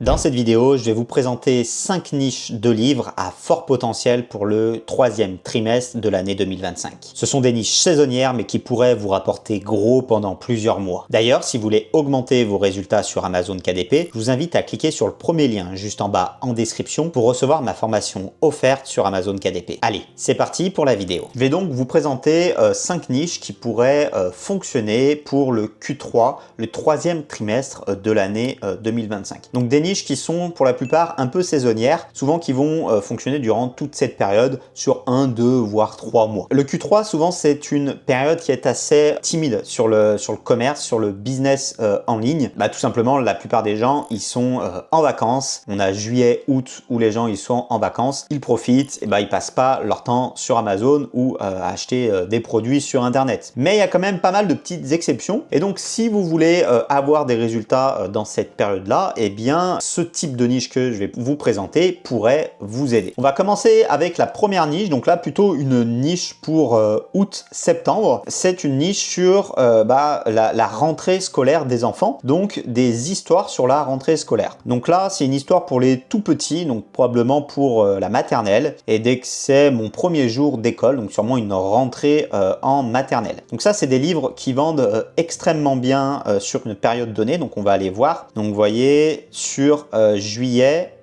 Dans cette vidéo, je vais vous présenter 5 niches de livres à fort potentiel pour le troisième trimestre de l'année 2025. Ce sont des niches saisonnières mais qui pourraient vous rapporter gros pendant plusieurs mois. D'ailleurs, si vous voulez augmenter vos résultats sur Amazon KDP, je vous invite à cliquer sur le premier lien juste en bas en description pour recevoir ma formation offerte sur Amazon KDP. Allez, c'est parti pour la vidéo. Je vais donc vous présenter 5 niches qui pourraient fonctionner pour le Q3, le troisième trimestre de l'année 2025. Donc des niches qui sont pour la plupart un peu saisonnières, souvent qui vont fonctionner durant toute cette période sur 1, 2, voire 3 mois. Le Q3, souvent, c'est une période qui est assez timide sur le commerce, sur le business en ligne. Tout simplement, la plupart des gens, ils sont en vacances. On a juillet, août où les gens ils sont en vacances. Ils profitent, et ils passent pas leur temps sur Amazon ou à acheter des produits sur Internet. Mais il y a quand même pas mal de petites exceptions. Et donc, si vous voulez avoir des résultats dans cette période-là, eh bien, ce type de niche que je vais vous présenter pourrait vous aider. On va commencer avec la première niche, donc là plutôt une niche pour août-septembre. C'est une niche sur la rentrée scolaire des enfants, donc des histoires sur la rentrée scolaire. Donc là, c'est une histoire pour les tout petits, donc probablement pour la maternelle, et dès que c'est mon premier jour d'école, donc sûrement une rentrée en maternelle. Donc ça, c'est des livres qui vendent extrêmement bien sur une période donnée, donc on va aller voir. Donc vous voyez, sur juillet,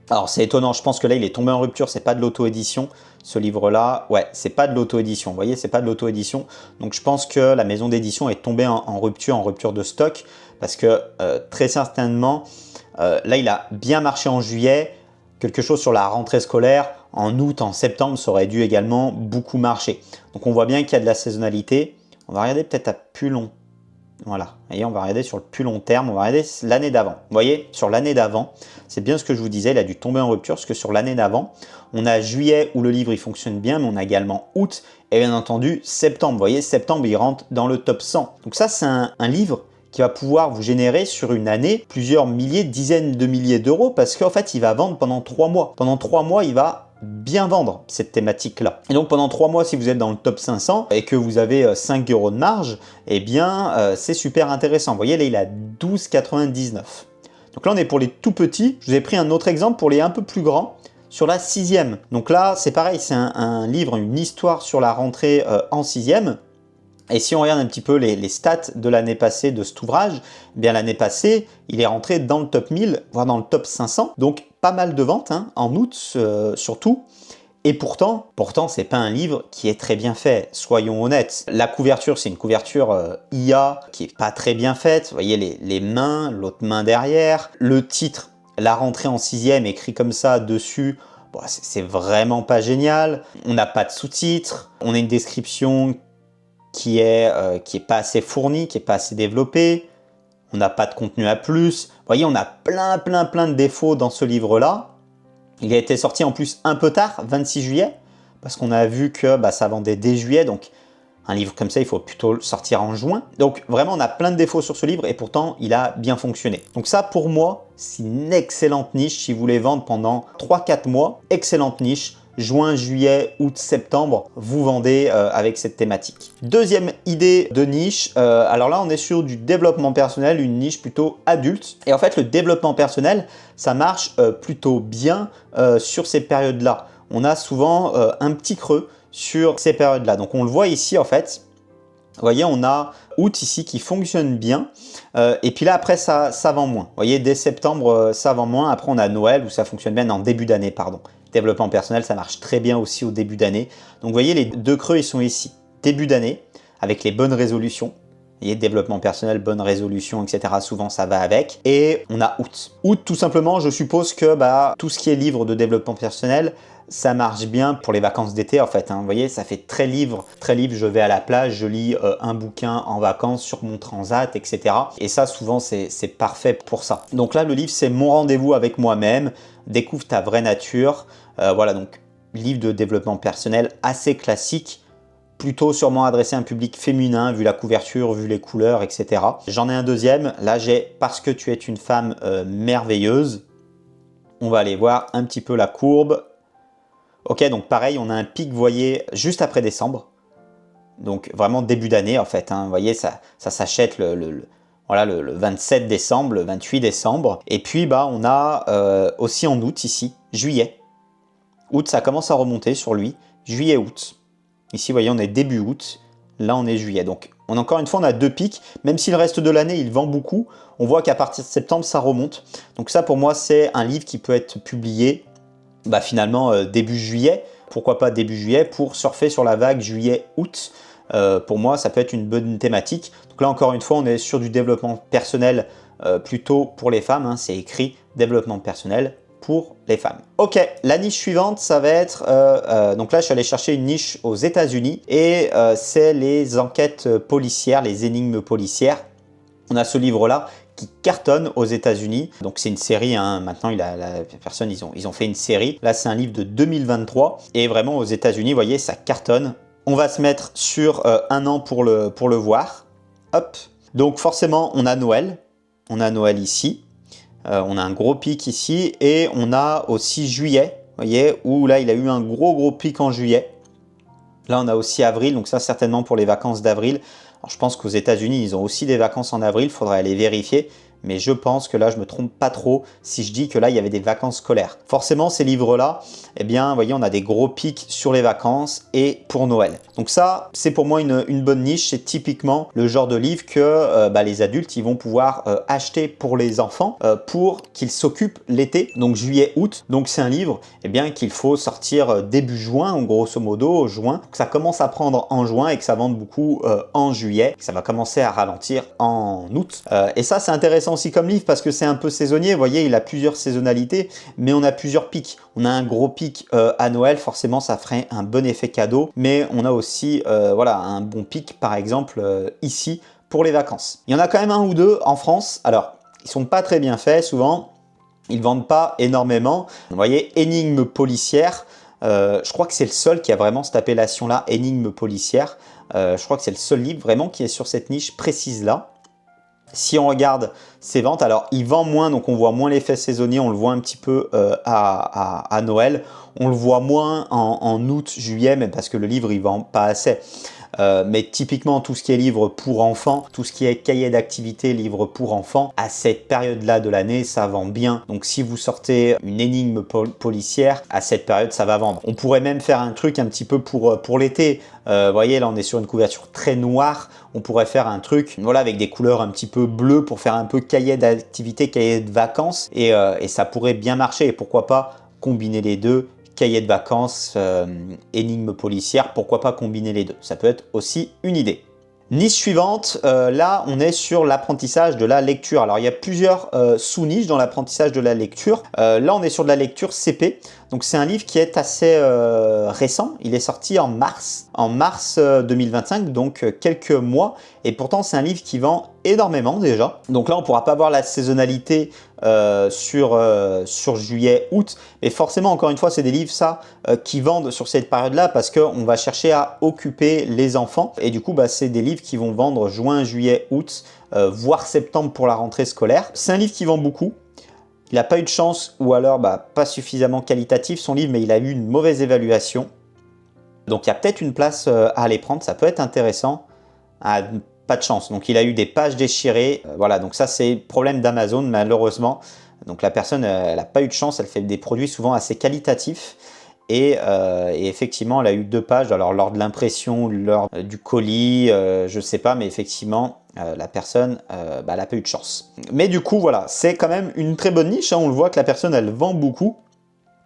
alors c'est étonnant, je pense que là il est tombé en rupture, c'est pas de l'auto-édition, ce livre-là, ouais, c'est pas de l'auto-édition, vous voyez, c'est pas de l'auto-édition, donc je pense que la maison d'édition est tombée en rupture de stock, parce que très certainement, là il a bien marché en juillet, quelque chose sur la rentrée scolaire, en août, en septembre, ça aurait dû également beaucoup marcher. Donc on voit bien qu'il y a de la saisonnalité, on va regarder peut-être à plus long. Voilà, et on va regarder sur le plus long terme, on va regarder l'année d'avant. Vous voyez, sur l'année d'avant, c'est bien ce que je vous disais, il a dû tomber en rupture, parce que sur l'année d'avant, on a juillet où le livre il fonctionne bien, mais on a également août, et bien entendu septembre. Vous voyez, septembre, il rentre dans le top 100. Donc ça, c'est un livre qui va pouvoir vous générer sur une année plusieurs milliers, dizaines de milliers d'euros, parce qu'en fait, il va vendre pendant 3 mois. Pendant 3 mois, il va bien vendre cette thématique-là. Et donc pendant 3 mois, si vous êtes dans le top 500 et que vous avez 5 euros de marge, eh bien c'est super intéressant. Vous voyez, là il a 12,99. Donc là on est pour les tout petits. Je vous ai pris un autre exemple pour les un peu plus grands sur la 6e. Donc là c'est pareil, c'est un livre, une histoire sur la rentrée en 6e. Et si on regarde un petit peu les stats de l'année passée de cet ouvrage, eh bien l'année passée, il est rentré dans le top 1000, voire dans le top 500. Donc pas mal de ventes, hein, en août surtout. Et pourtant, c'est pas un livre qui est très bien fait, soyons honnêtes. La couverture, c'est une couverture IA qui est pas très bien faite. Vous voyez les mains, l'autre main derrière. Le titre, la rentrée en 6e, écrit comme ça dessus, bon, c'est vraiment pas génial. On n'a pas de sous-titres. On a une description qui est pas assez fourni, qui est pas assez développé. On n'a pas de contenu à plus. Vous voyez, on a plein de défauts dans ce livre-là. Il a été sorti en plus un peu tard, 26 juillet, parce qu'on a vu que ça vendait dès juillet, donc un livre comme ça, il faut plutôt le sortir en juin. Donc vraiment, on a plein de défauts sur ce livre et pourtant, il a bien fonctionné. Donc ça, pour moi, c'est une excellente niche si vous voulez vendre pendant 3-4 mois. Excellente niche. Juin, juillet, août, septembre, vous vendez avec cette thématique. Deuxième idée de niche, alors là on est sur du développement personnel, une niche plutôt adulte. Et en fait le développement personnel, ça marche plutôt bien sur ces périodes-là. On a souvent un petit creux sur ces périodes-là. Donc on le voit ici en fait. Vous voyez, on a août ici qui fonctionne bien. Et puis là, après, ça vend moins. Vous voyez, dès septembre, ça vend moins. Après, on a Noël où ça fonctionne bien, en début d'année, pardon. Développement personnel, ça marche très bien aussi au début d'année. Donc, vous voyez, les deux creux, ils sont ici. Début d'année, avec les bonnes résolutions. Vous voyez, développement personnel, bonnes résolutions, etc. Souvent, ça va avec. Et on a août. Août, tout simplement, je suppose que tout ce qui est livre de développement personnel, ça marche bien pour les vacances d'été en fait, hein. Vous voyez, ça fait très livre, je vais à la plage, je lis un bouquin en vacances sur mon transat, etc. Et ça, souvent, c'est parfait pour ça. Donc là, le livre, c'est mon rendez-vous avec moi-même, découvre ta vraie nature. Voilà, donc livre de développement personnel assez classique, plutôt sûrement adressé à un public féminin, vu la couverture, vu les couleurs, etc. J'en ai un deuxième, là j'ai « Parce que tu es une femme merveilleuse ». On va aller voir un petit peu la courbe. Ok, donc pareil, on a un pic, vous voyez, juste après décembre. Donc vraiment début d'année en fait, hein. Vous voyez, ça s'achète voilà, le 27 décembre, le 28 décembre. Et puis bah, on a aussi en août ici, juillet. Août, ça commence à remonter sur lui, juillet, août. Ici, vous voyez, on est début août, là on est juillet. Donc encore une fois, on a 2 pics, même si le reste de l'année, il vend beaucoup, on voit qu'à partir de septembre, ça remonte. Donc ça, pour moi, c'est un livre qui peut être publié bah, finalement début juillet. Pourquoi pas début juillet pour surfer sur la vague juillet-août. Pour moi, ça peut être une bonne thématique. Donc là, encore une fois, on est sur du développement personnel plutôt pour les femmes. Hein. C'est écrit développement personnel pour les femmes. Ok, la niche suivante, ça va être... donc là, je suis allé chercher une niche aux États-Unis et c'est les enquêtes policières, les énigmes policières. On a ce livre-là qui cartonne aux États-Unis. Donc c'est une série, hein. Maintenant la personne, ils ont fait une série. Là, c'est un livre de 2023 et vraiment aux États-Unis, vous voyez, ça cartonne. On va se mettre sur un an pour le voir. Hop. Donc forcément, on a Noël. On a Noël ici. On a un gros pic ici et on a aussi juillet, vous voyez, où là il a eu un gros pic en juillet. Là on a aussi avril, donc ça certainement pour les vacances d'avril. Alors je pense qu'aux États-Unis ils ont aussi des vacances en avril, il faudrait aller vérifier. Mais je pense que là, je me trompe pas trop si je dis que là, il y avait des vacances scolaires. Forcément, ces livres-là, eh bien, vous voyez, on a des gros pics sur les vacances et pour Noël. Donc ça, c'est pour moi une bonne niche. C'est typiquement le genre de livre que les adultes, ils vont pouvoir acheter pour les enfants pour qu'ils s'occupent l'été, donc juillet, août. Donc c'est un livre eh bien, qu'il faut sortir début juin, grosso modo, juin. Que ça commence à prendre en juin et que ça vende beaucoup en juillet. Que ça va commencer à ralentir en août. Et ça, c'est intéressant aussi comme livre parce que c'est un peu saisonnier. Vous voyez, il a plusieurs saisonnalités, mais on a plusieurs pics. On a un gros pic à Noël, forcément, ça ferait un bon effet cadeau. Mais on a aussi voilà, un bon pic, par exemple, ici, pour les vacances. Il y en a quand même un ou deux en France. Alors, ils sont pas très bien faits, souvent. Ils vendent pas énormément. Vous voyez, énigme policière. Je crois que c'est le seul qui a vraiment cette appellation-là, énigme policière. Je crois que c'est le seul livre vraiment qui est sur cette niche précise-là. Si on regarde ses ventes, alors il vend moins, donc on voit moins l'effet saisonnier, on le voit un petit peu à Noël. On le voit moins en août, juillet, mais parce que le livre, il vend pas assez. Mais typiquement, tout ce qui est livre pour enfants, tout ce qui est cahier d'activité, livre pour enfants, à cette période-là de l'année, ça vend bien. Donc si vous sortez une énigme policière, à cette période, ça va vendre. On pourrait même faire un truc un petit peu pour l'été. Vous voyez, là, on est sur une couverture très noire. On pourrait faire un truc voilà, avec des couleurs un petit peu bleues pour faire un peu cahier d'activité, cahier de vacances. Et ça pourrait bien marcher. Et pourquoi pas combiner les deux, cahier de vacances, énigme policière, pourquoi pas combiner les deux? Ça peut être aussi une idée. Niche suivante, là on est sur l'apprentissage de la lecture. Alors il y a plusieurs sous-niches dans l'apprentissage de la lecture. Là on est sur de la lecture CP. Donc c'est un livre qui est assez récent. Il est sorti en mars 2025, donc quelques mois. Et pourtant c'est un livre qui vend énormément déjà. Donc là on ne pourra pas voir la saisonnalité sur juillet, août. Mais forcément encore une fois c'est des livres qui vendent sur cette période-là parce qu'on va chercher à occuper les enfants. Et du coup c'est des livres qui vont vendre juin, juillet, août, voire septembre pour la rentrée scolaire. C'est un livre qui vend beaucoup. Il n'a pas eu de chance ou alors pas suffisamment qualitatif son livre, mais il a eu une mauvaise évaluation. Donc il y a peut-être une place à aller prendre, ça peut être intéressant. Ah, pas de chance, donc il a eu des pages déchirées. Voilà, donc ça c'est problème d'Amazon malheureusement. Donc la personne, elle n'a pas eu de chance, elle fait des produits souvent assez qualitatifs. Et effectivement, elle a eu 2 pages, alors lors de l'impression, lors du colis, je sais pas, mais effectivement, la personne, elle n'a pas eu de chance. Mais du coup, voilà, c'est quand même une très bonne niche, hein. On le voit que la personne, elle vend beaucoup.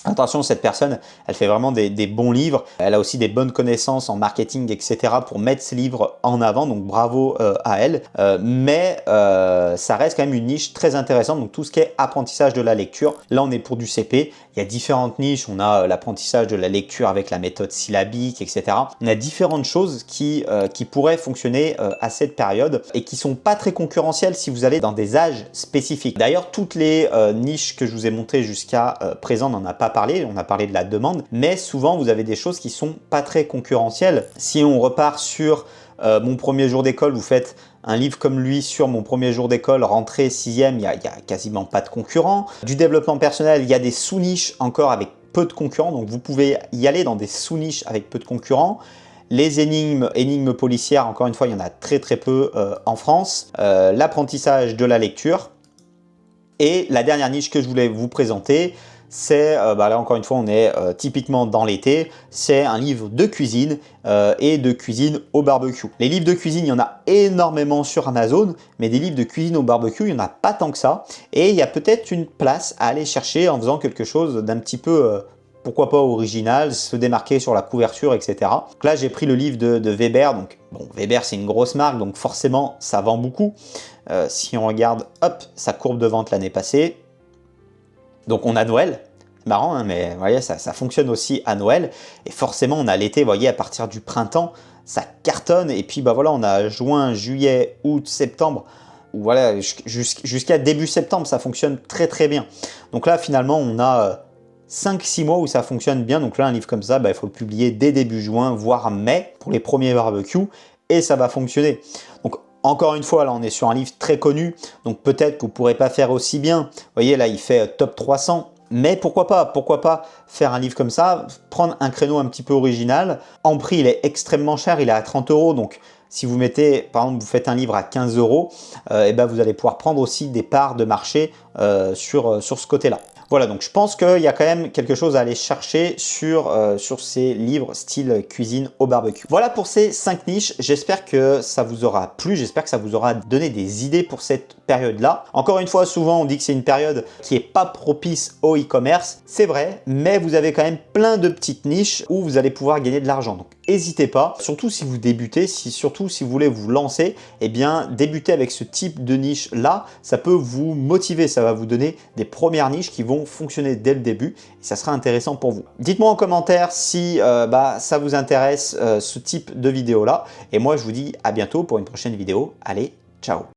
Attention, cette personne, elle fait vraiment des bons livres. Elle a aussi des bonnes connaissances en marketing, etc. pour mettre ses livres en avant. Donc, bravo à elle. Mais ça reste quand même une niche très intéressante. Donc, tout ce qui est apprentissage de la lecture. Là, on est pour du CP. Il y a différentes niches. On a l'apprentissage de la lecture avec la méthode syllabique, etc. On a différentes choses qui pourraient fonctionner à cette période et qui sont pas très concurrentielles si vous allez dans des âges spécifiques. D'ailleurs, toutes les niches que je vous ai montrées jusqu'à présent n'en a pas parlé, on a parlé de la demande, mais souvent vous avez des choses qui sont pas très concurrentielles. Si on repart sur mon premier jour d'école, vous faites un livre comme lui sur mon premier jour d'école, rentrée 6e, il y a quasiment pas de concurrents. Du développement personnel, il y a des sous-niches encore avec peu de concurrents, donc vous pouvez y aller dans des sous-niches avec peu de concurrents. les énigmes policières, encore une fois, il y en a très peu en France. L'apprentissage de la lecture. Et la dernière niche que je voulais vous présenter, c'est, là encore une fois, on est typiquement dans l'été, c'est un livre de cuisine et de cuisine au barbecue. Les livres de cuisine, il y en a énormément sur Amazon, mais des livres de cuisine au barbecue, il n'y en a pas tant que ça. Et il y a peut-être une place à aller chercher en faisant quelque chose d'un petit peu, pourquoi pas original, se démarquer sur la couverture, etc. Donc là, j'ai pris le livre de Weber. Donc, bon, Weber, c'est une grosse marque, donc forcément, ça vend beaucoup. Si on regarde, hop, sa courbe de vente l'année passée. Donc on a Noël, c'est marrant, hein, mais vous voyez, ça fonctionne aussi à Noël. Et forcément, on a l'été, vous voyez, à partir du printemps, ça cartonne. Et puis, voilà, on a juin, juillet, août, septembre. Voilà, jusqu'à début septembre, ça fonctionne très bien. Donc là, finalement, on a 5-6 mois où ça fonctionne bien. Donc là, un livre comme ça, il faut le publier dès début juin, voire mai, pour les premiers barbecues. Et ça va fonctionner. Donc, encore une fois, là, on est sur un livre très connu, donc peut-être que vous ne pourrez pas faire aussi bien. Vous voyez, là, il fait top 300, mais pourquoi pas faire un livre comme ça, prendre un créneau un petit peu original. En prix, il est extrêmement cher, il est à 30 €, donc si vous mettez, par exemple, vous faites un livre à 15 €, vous allez pouvoir prendre aussi des parts de marché sur ce côté-là. Voilà, donc je pense qu'il y a quand même quelque chose à aller chercher sur ces livres style cuisine au barbecue. Voilà pour ces 5 niches. J'espère que ça vous aura plu. J'espère que ça vous aura donné des idées pour cette période-là. Encore une fois, souvent on dit que c'est une période qui n'est pas propice au e-commerce. C'est vrai, mais vous avez quand même plein de petites niches où vous allez pouvoir gagner de l'argent. Donc n'hésitez pas, surtout si vous débutez, surtout si vous voulez vous lancer, eh bien débuter avec ce type de niche là, ça peut vous motiver, ça va vous donner des premières niches qui vont fonctionner dès le début et ça sera intéressant pour vous. Dites-moi en commentaire si ça vous intéresse ce type de vidéo là et moi je vous dis à bientôt pour une prochaine vidéo. Allez, ciao!